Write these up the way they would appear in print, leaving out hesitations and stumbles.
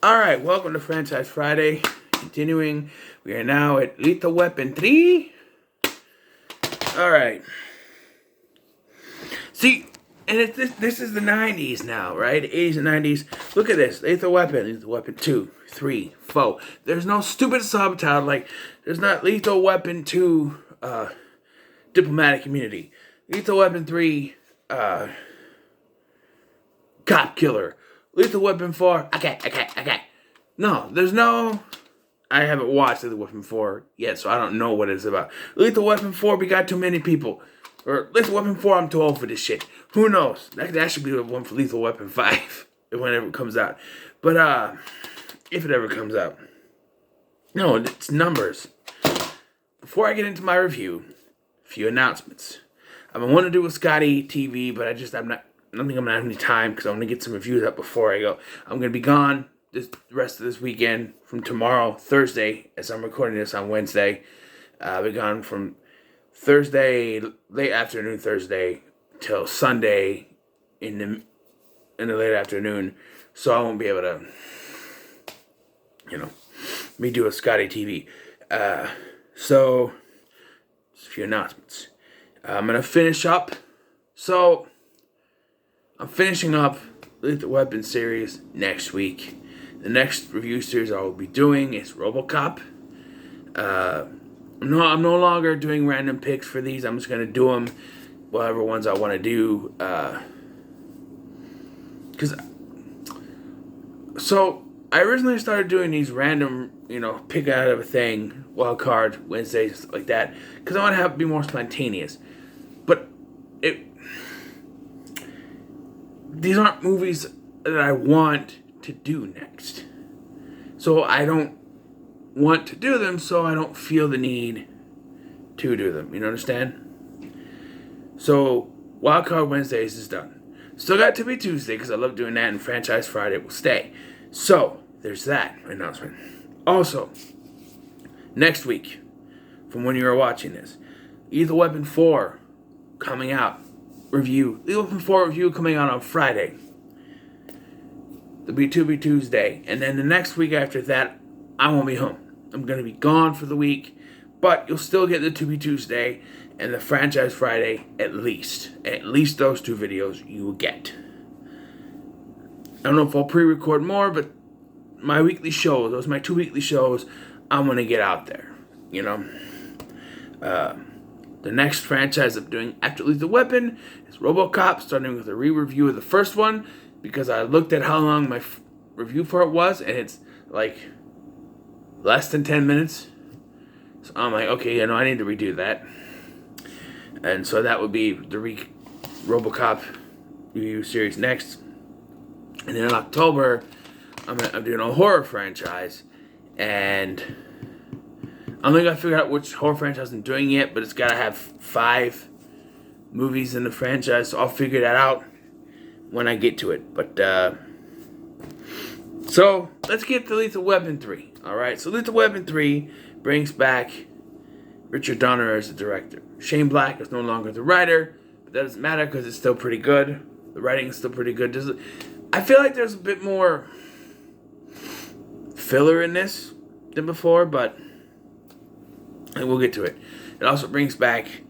Alright, welcome to Franchise Friday. Continuing, we are now at Lethal Weapon 3. Alright. See, and this is the 90s now, right? 80s and 90s. Look at this. Lethal Weapon 2, 3, 4. There's no stupid subtitle, like, there's not Lethal Weapon 2, Diplomatic Immunity. Lethal Weapon 3, Cop Killer. Lethal Weapon 4, okay. No, there's no... I haven't watched Lethal Weapon 4 yet, so I don't know what it's about. Lethal Weapon 4, we got too many people. Or Lethal Weapon 4, I'm too old for this shit. Who knows? That should be the one for Lethal Weapon 5, whenever it comes out. But, if it ever comes out. No, it's numbers. Before I get into my review, a few announcements. I want to do a Scotty TV, but I don't think I'm going to have any time because I'm going to get some reviews up before I go. I'm going to be gone the rest of this weekend from tomorrow, Thursday, as I'm recording this on Wednesday. I'll be gone from Thursday, late afternoon Thursday, till Sunday in the late afternoon. So I won't be able to, me do a Scotty TV. So, just a few announcements. I'm going to finish up. So, I'm finishing up the Weapon series next week. The next review series I will be doing is RoboCop. I'm no longer doing random picks for these. I'm just going to do them, whatever ones I want to do. So, I originally started doing these random, pick out of a thing, wild card, Wednesdays, like that, because I want to be more spontaneous. But these aren't movies that I want to do next. So I don't want to do them, so I don't feel the need to do them. You understand? So, Wildcard Wednesdays is done. Still got To Be Tuesday, because I love doing that, and Franchise Friday will stay. So, there's that announcement. Also, next week, from when you are watching this, Lethal Weapon 4 coming out. Review. Lethal Weapon 4 review coming out on Friday. There'll be To Be Tuesday. And then the next week after that, I won't be home. I'm going to be gone for the week. But you'll still get the To Be Tuesday and the Franchise Friday at least. At least those two videos you will get. I don't know if I'll pre-record more, but my weekly shows, those are my 2 weekly shows, I'm going to get out there. The next franchise I'm doing after Lethal Weapon is RoboCop, starting with a re-review of the first one, because I looked at how long my review for it was, and it's like less than 10 minutes. So I'm like, okay, I need to redo that. And so that would be the RoboCop review series next. And then in October, I'm doing a horror franchise, and I'm not going to figure out which horror franchise I'm doing yet, but it's got to have 5 movies in the franchise, so I'll figure that out when I get to it. But, so, let's get to Lethal Weapon 3, alright? So, Lethal Weapon 3 brings back Richard Donner as the director. Shane Black is no longer the writer, but that doesn't matter because it's still pretty good. The writing is still pretty good. I feel like there's a bit more filler in this than before, but... and we'll get to it. It also brings back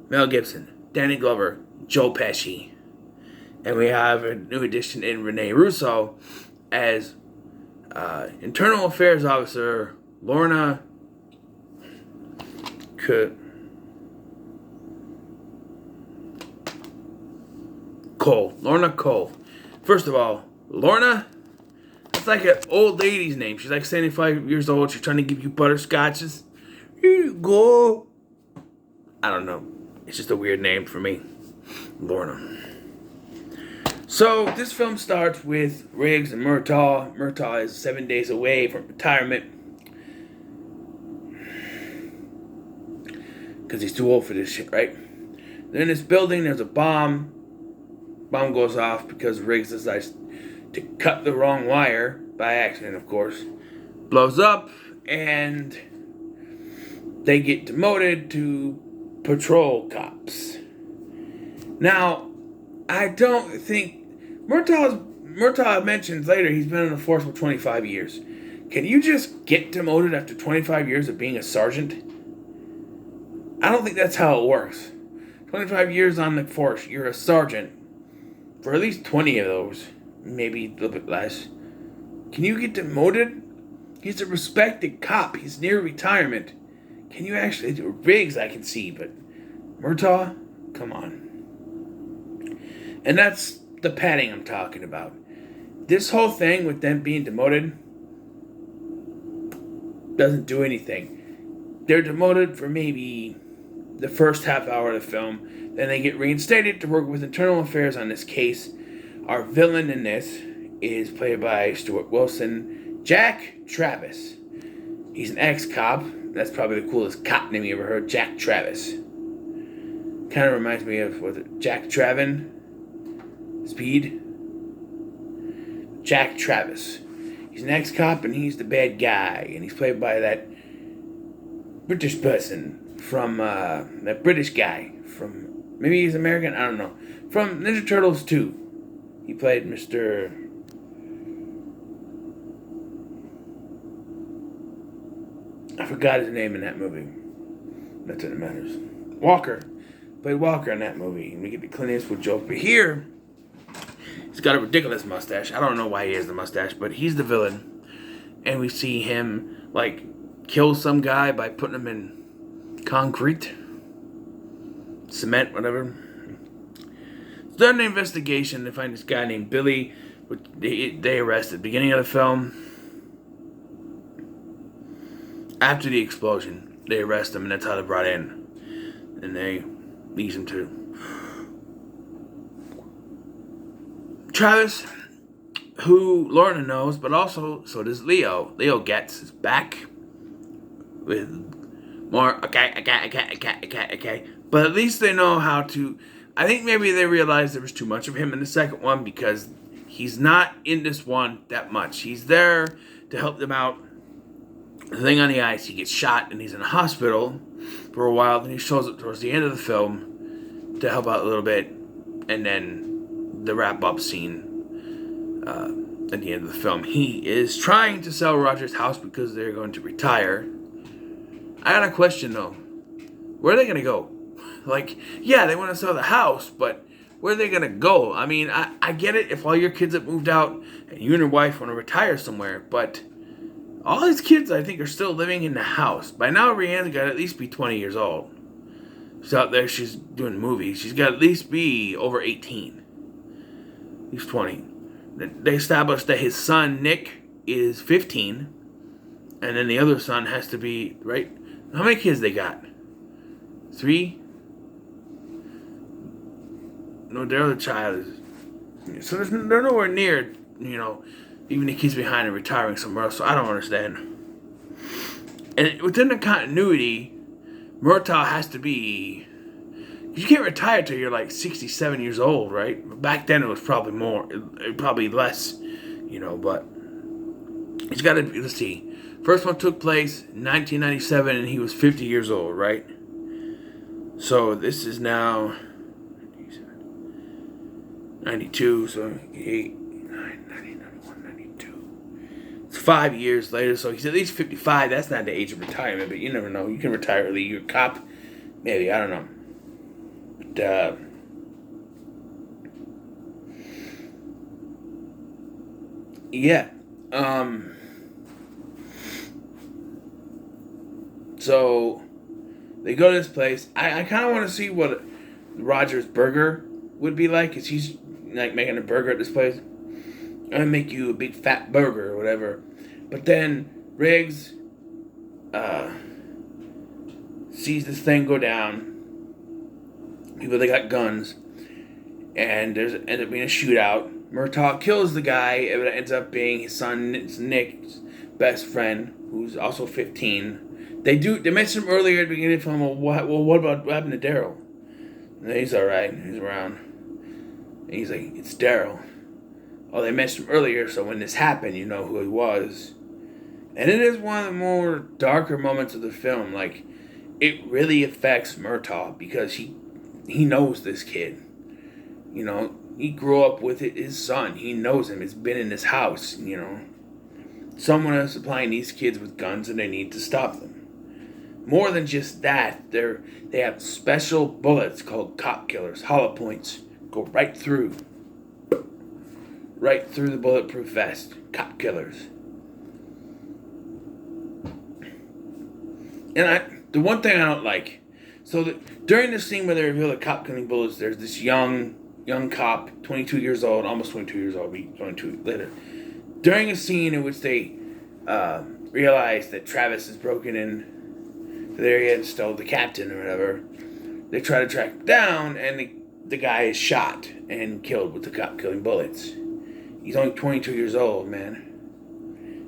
Mel Gibson, Danny Glover, Joe Pesci. And we have a new addition in Rene Russo as Internal Affairs Officer Lorna Cole. Lorna Cole. First of all, Lorna, that's like an old lady's name. She's like 75 years old. She's trying to give you butterscotches. Here you go. I don't know. It's just a weird name for me. Lorna. So, this film starts with Riggs and Murtaugh. Murtaugh is 7 days away from retirement. Because he's too old for this shit, right? Then in this building, there's a bomb. Bomb goes off because Riggs decides to cut the wrong wire. By accident, of course. Blows up, and they get demoted to patrol cops. Now, I don't think Murtaugh's Murtaugh mentions later he's been in the force for 25 years. Can you just get demoted after 25 years of being a sergeant? I don't think that's how it works. 25 years on the force, you're a sergeant. For at least 20 of those, maybe a little bit less. Can you get demoted? He's a respected cop. He's near retirement. Can you actually do Riggs? I can see, but Murtaugh, come on. And that's the padding I'm talking about. This whole thing with them being demoted doesn't do anything. They're demoted for maybe the first half hour of the film. Then they get reinstated to work with internal affairs on this case. Our villain in this is played by Stuart Wilson, Jack Travis. He's an ex-cop. That's probably the coolest cop name you ever heard, Jack Travis. Kind of reminds me of, was it Jack Traven? Speed? Jack Travis. He's an ex-cop and he's the bad guy. And he's played by that British person from, that British guy from, maybe he's American, I don't know. From Ninja Turtles 2. He played Mr. I forgot his name in that movie. That's what it matters. Walker. Played Walker in that movie. And we get the Clint Eastwood joke. But here, he's got a ridiculous mustache. I don't know why he has the mustache, but he's the villain. And we see him, like, kill some guy by putting him in concrete. Cement, whatever. So during the investigation, they find this guy named Billy, which they arrest at the beginning of the film. After the explosion, they arrest him, and that's how they're brought in. And they lead him to Travis, who Lorna knows, but also so does Leo. Leo gets his back with more, okay. But at least they know how to. I think maybe they realized there was too much of him in the second one because he's not in this one that much. He's there to help them out. The thing on the ice, he gets shot and he's in a hospital for a while. Then he shows up towards the end of the film to help out a little bit. And then the wrap-up scene at the end of the film. He is trying to sell Roger's house because they're going to retire. I got a question, though. Where are they going to go? Like, yeah, they want to sell the house, but where are they going to go? I mean, I get it if all your kids have moved out and you and your wife want to retire somewhere, but all his kids, I think, are still living in the house. By now, Rhiannon's got to at least be 20 years old. She's out there, she's doing movies. She's got to at least be over 18. He's 20. They established that his son, Nick, is 15. And then the other son has to be, right? How many kids they got? 3? No, their other child is... So they're nowhere near, even the kids behind and retiring somewhere else. So I don't understand. And within the continuity, Murtaugh has to be... You can't retire till you're like 67 years old, right? Back then it was probably more, probably less, but he's got to, let's see. First one took place in 1997 and he was 50 years old, right? So this is now 92, so 8, 9, 90, 91, 92. It's 5 years later, so he's at least 55. That's not the age of retirement, but you never know. You can retire early. You're a cop. Maybe, I don't know. But, yeah. So they go to this place. I kind of want to see what Roger's burger would be like, because he's like making a burger at this place. I'm gonna make you a big fat burger or whatever. But then Riggs sees this thing go down. People, they got guns, and ends up being a shootout. Murtaugh kills the guy. It ends up being his son Nick's best friend, who's also 15. They mentioned him earlier at the beginning of the film. What happened to Daryl? And he's all right. He's around. And he's like, it's Daryl. Oh, they mentioned him earlier, so when this happened, you know who he was. And it is one of the more darker moments of the film. Like, it really affects Murtaugh because he knows this kid. He grew up with his son. He knows him. It's been in his house, Someone is supplying these kids with guns and they need to stop them. More than just that, they have special bullets called cop killers, hollow points. Go right through the bulletproof vest. Cop killers. And the one thing I don't like, during the scene where they reveal the cop killing bullets, there's this young cop, 22 years old, almost 22 years old, be 22 later. During a scene in which they realize that Travis has broken in to the area and stole the captain or whatever, they try to track him down, and the guy is shot and killed with the cop killing bullets. He's only 22 years old, man.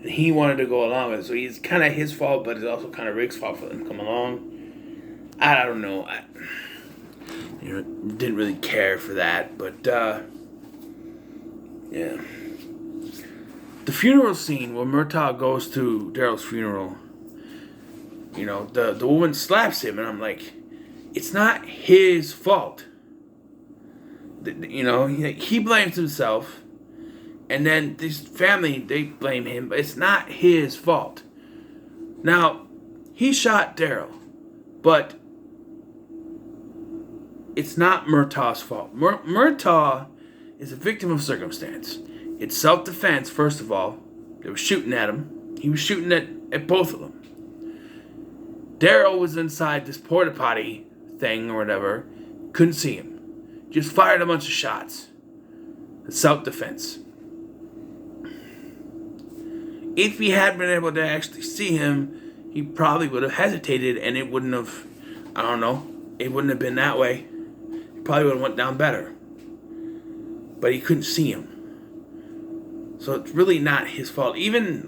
And he wanted to go along with it, so it's kind of his fault, but it's also kind of Rick's fault for them to come along. I don't know. Didn't really care for that, but yeah. The funeral scene where Murtaugh goes to Daryl's funeral, the woman slaps him, and I'm like, it's not his fault. He blames himself, and then this family, they blame him, but it's not his fault. Now, he shot Daryl, but it's not Murtaugh's fault. Murtaugh is a victim of circumstance. It's self-defense, first of all. They were shooting at him. He was shooting at both of them. Daryl was inside this porta potty thing or whatever. Couldn't see him. Just fired a bunch of shots. It's self-defense. If he had been able to actually see him, he probably would have hesitated, and it wouldn't have, it wouldn't have been that way. It probably would have went down better. But he couldn't see him. So it's really not his fault. Even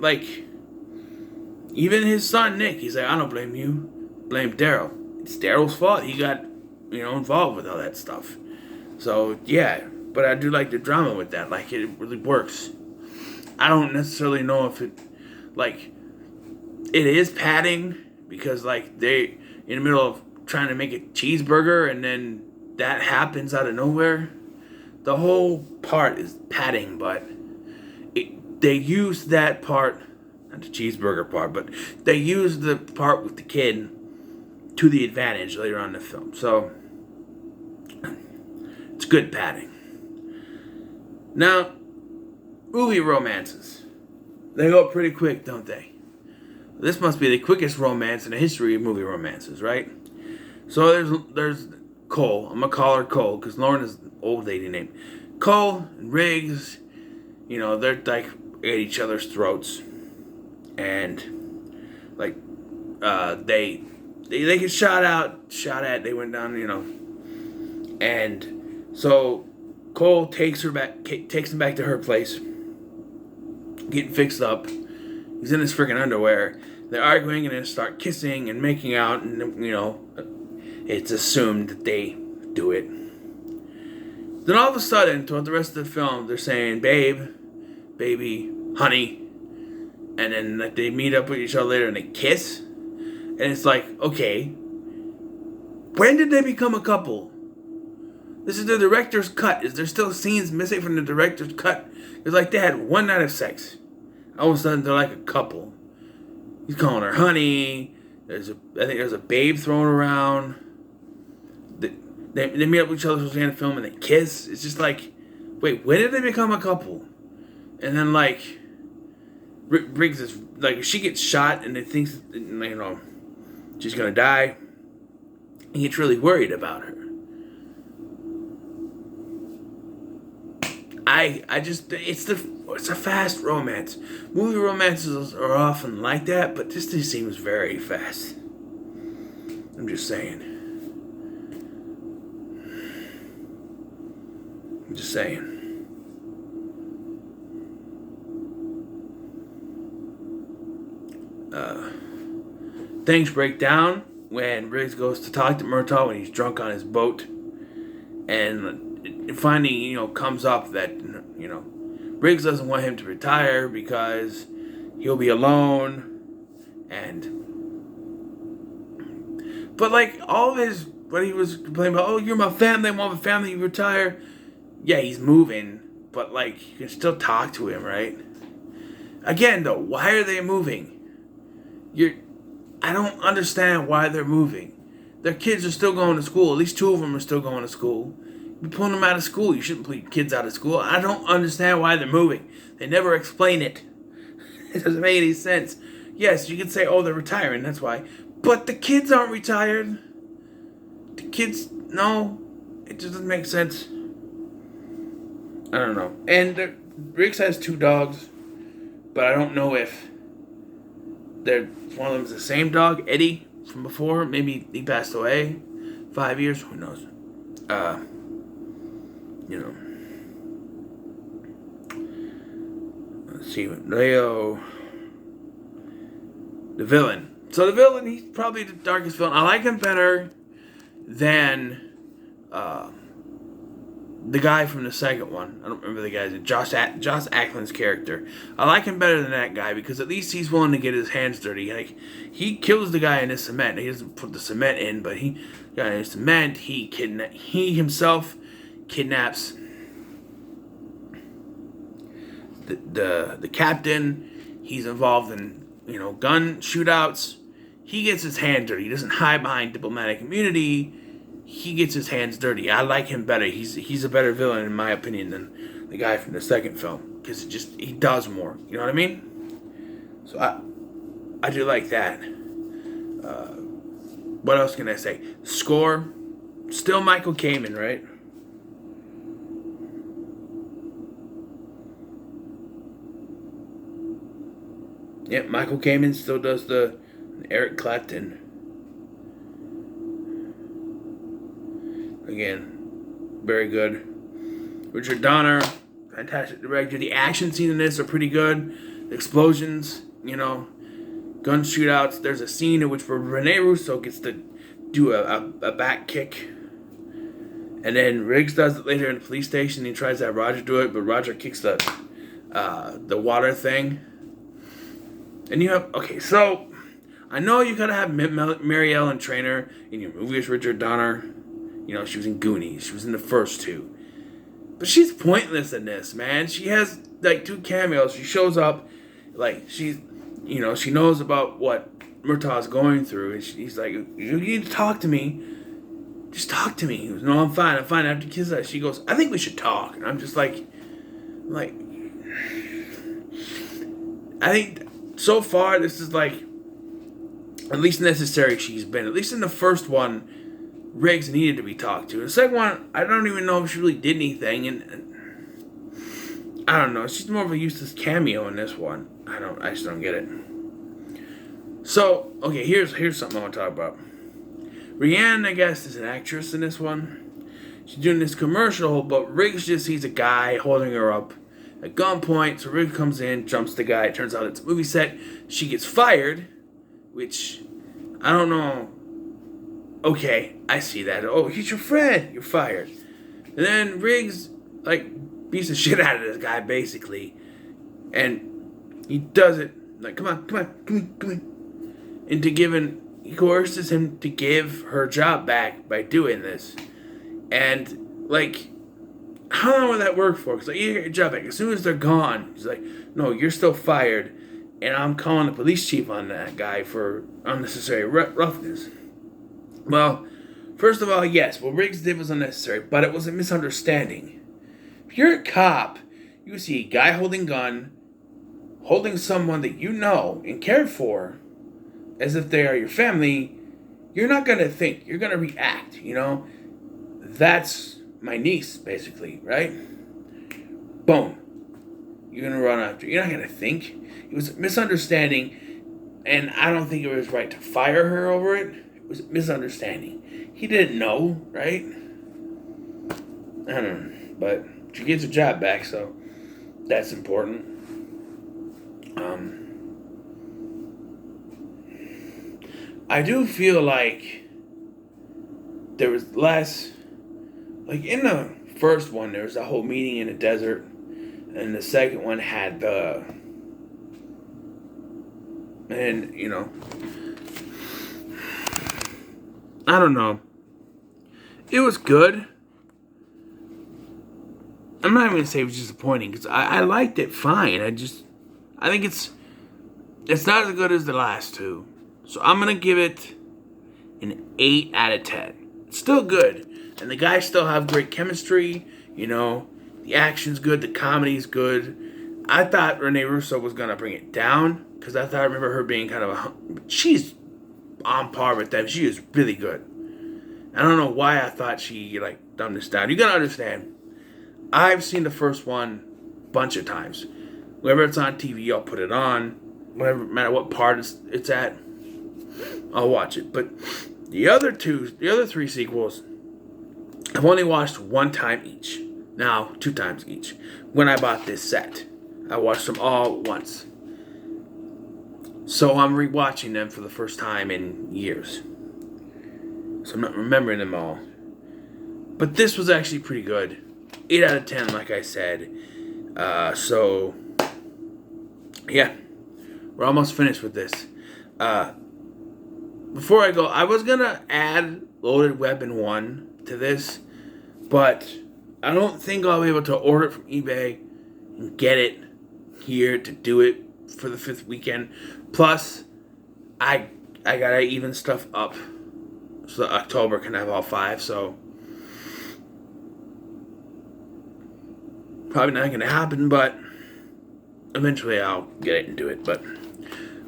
his son, Nick, he's like, I don't blame you. Blame Daryl. It's Daryl's fault. He got, involved with all that stuff. So, yeah. But I do like the drama with that. It really works. I don't necessarily know if it is padding. Because, they in the middle of trying to make a cheeseburger, and then that happens out of nowhere. The whole part is padding, but they use that part, not the cheeseburger part, but they use the part with the kid to the advantage later on in the film. So, it's good padding. Now, Ubi Romances. They go pretty quick, don't they? This must be the quickest romance in the history of movie romances, right? So there's Cole. I'm going to call her Cole because Lauren is an old lady name. Cole and Riggs, they're at each other's throats. And, they get shot at, they went down, And so Cole takes him back to her place, getting fixed up. He's in his freaking underwear. They're arguing and then start kissing and making out, and it's assumed that they do it. Then all of a sudden, throughout the rest of the film, they're saying, babe, baby, honey, and then they meet up with each other later and they kiss, and it's like, okay, when did they become a couple? This is the director's cut. Is there still scenes missing from the director's cut? It's like they had one night of sex. All of a sudden, they're like a couple. He's calling her honey. I think there's a babe thrown around. They meet up with each other towards the end of the film and they kiss. It's just like, wait, when did they become a couple? And then Briggs is she gets shot and they think she's gonna die. He gets really worried about her. It's a fast romance. Movie romances are often like that, but this just seems very fast. I'm just saying. Things break down when Riggs goes to talk to Murtaugh when he's drunk on his boat, and finally, comes up that Riggs doesn't want him to retire because he'll be alone, but all of his, what he was complaining about, oh, you're my family, I want my family to retire. yeah, he's moving, but like you can still talk to him, right? Again, though, why are they moving? I don't understand why they're moving. Their kids are still going to school. At least two of them are still going to school. You're pulling them out of school. You shouldn't pull kids out of school. I don't understand why they're moving. They never explain it. It doesn't make any sense. Yes, you could say, oh, they're retiring. That's why. But the kids aren't retired. The kids, no. It just doesn't make sense. I don't know. And Riggs has two dogs. But I don't know if one of them is the same dog, Eddie, from before. Maybe he passed away 5 years. Who knows? You know. Let's see. Leo. The villain. So the villain, he's probably the darkest villain. I like him better than the guy from the second one. I don't remember the guy's name. Josh Ackland's character. I like him better than that guy because at least he's willing to get his hands dirty. Like, he kills the guy in his cement. He doesn't put the cement in, but he got in his cement. He himself kidnaps the captain. He's involved in gun shootouts. He gets his hands dirty. He doesn't hide behind diplomatic immunity. He gets his hands dirty. I like him better. He's a better villain in my opinion than the guy from the second film because he does more. You know what I mean? So I do like that. What else can I say? Score, still Michael Kamen, right? Yep, Michael Kamen still does the Eric Clapton. Again, very good. Richard Donner, fantastic director. The action scenes in this are pretty good. The explosions, gun shootouts. There's a scene in which Rene Russo gets to do a back kick. And then Riggs does it later in the police station. He tries to have Roger do it, but Roger kicks the water thing. And you have, okay, so I know you gotta have Mary Ellen Trainor in your movie as Richard Donner. She was in Goonies. She was in the first two. But she's pointless in this, man. She has, like, 2 cameos. She shows up, like, she knows about what Murtaugh's going through. And he's like, you need to talk to me. Just talk to me. He goes, no, I'm fine. After kiss her, she goes, I think we should talk. And I'm just like, I think so far this is, like, at least necessary she's been. At least in the first one, Riggs needed to be talked to. The second one, I don't even know if she really did anything, and I don't know. She's more of a useless cameo in this one. I just don't get it. So, okay, here's something I want to talk about. Rhiannon, I guess, is an actress in this one. She's doing this commercial, but Riggs just sees a guy holding her up at gunpoint. So Riggs comes in, jumps the guy. It turns out it's a movie set. She gets fired, which I don't know. Okay, I see that. Oh, he's your friend. You're fired. And then Riggs, like, beats the shit out of this guy, basically. And he does it, like, come on. He coerces him to give her job back by doing this. And, like, how long will that work for? Because, like, you get your job back. As soon as they're gone, he's like, no, you're still fired. And I'm calling the police chief on that guy for unnecessary roughness. Well, first of all, yes, what Riggs did was unnecessary, but it was a misunderstanding. If you're a cop, you see a guy holding a gun, holding someone that you know and care for, as if they are your family, you're not going to think, you're going to react, That's my niece, basically, right? Boom. You're going to run after. You're not going to think. It was a misunderstanding, and I don't think it was right to fire her over it. It was a misunderstanding. He didn't know, right? I don't know. But she gets her job back, so that's important. I do feel like there was less, like in the first one, there was a whole meeting in the desert, and the second one had I don't know. It was good. I'm not even going to say it was disappointing, because I liked it fine. I think it's not as good as the last two. So I'm going to give it an 8 out of 10. It's still good. And the guys still have great chemistry. You know, the action's good. The comedy's good. I thought Renee Russo was going to bring it down. Because I remember her being kind of she's on par with them. She is really good. I don't know why I thought she, dumbed this down. You got to understand. I've seen the first one a bunch of times. Whenever it's on TV, I'll put it on. Whatever, no matter what part it's at, I'll watch it. But the other 3 sequels, I've only watched 1 time each. Now, 2 times each. When I bought this set, I watched them all once. So I'm rewatching them for the first time in years. So I'm not remembering them all. But this was actually pretty good. 8 out of 10, like I said. So, yeah. We're almost finished with this. Before I go, I was going to add Loaded Weapon 1 to this. But I don't think I'll be able to order it from eBay and get it here to do it for the 5th weekend. Plus, I got to even stuff up so that October can have all 5. So, probably not going to happen, but eventually I'll get it and do it. But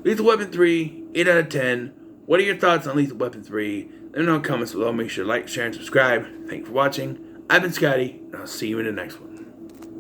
Lethal Weapon 3, 8 out of 10. What are your thoughts on Lethal Weapon 3? Let me know in the comments below. Make sure to like, share, and subscribe. Thanks for watching. I've been Scotty, and I'll see you in the next one.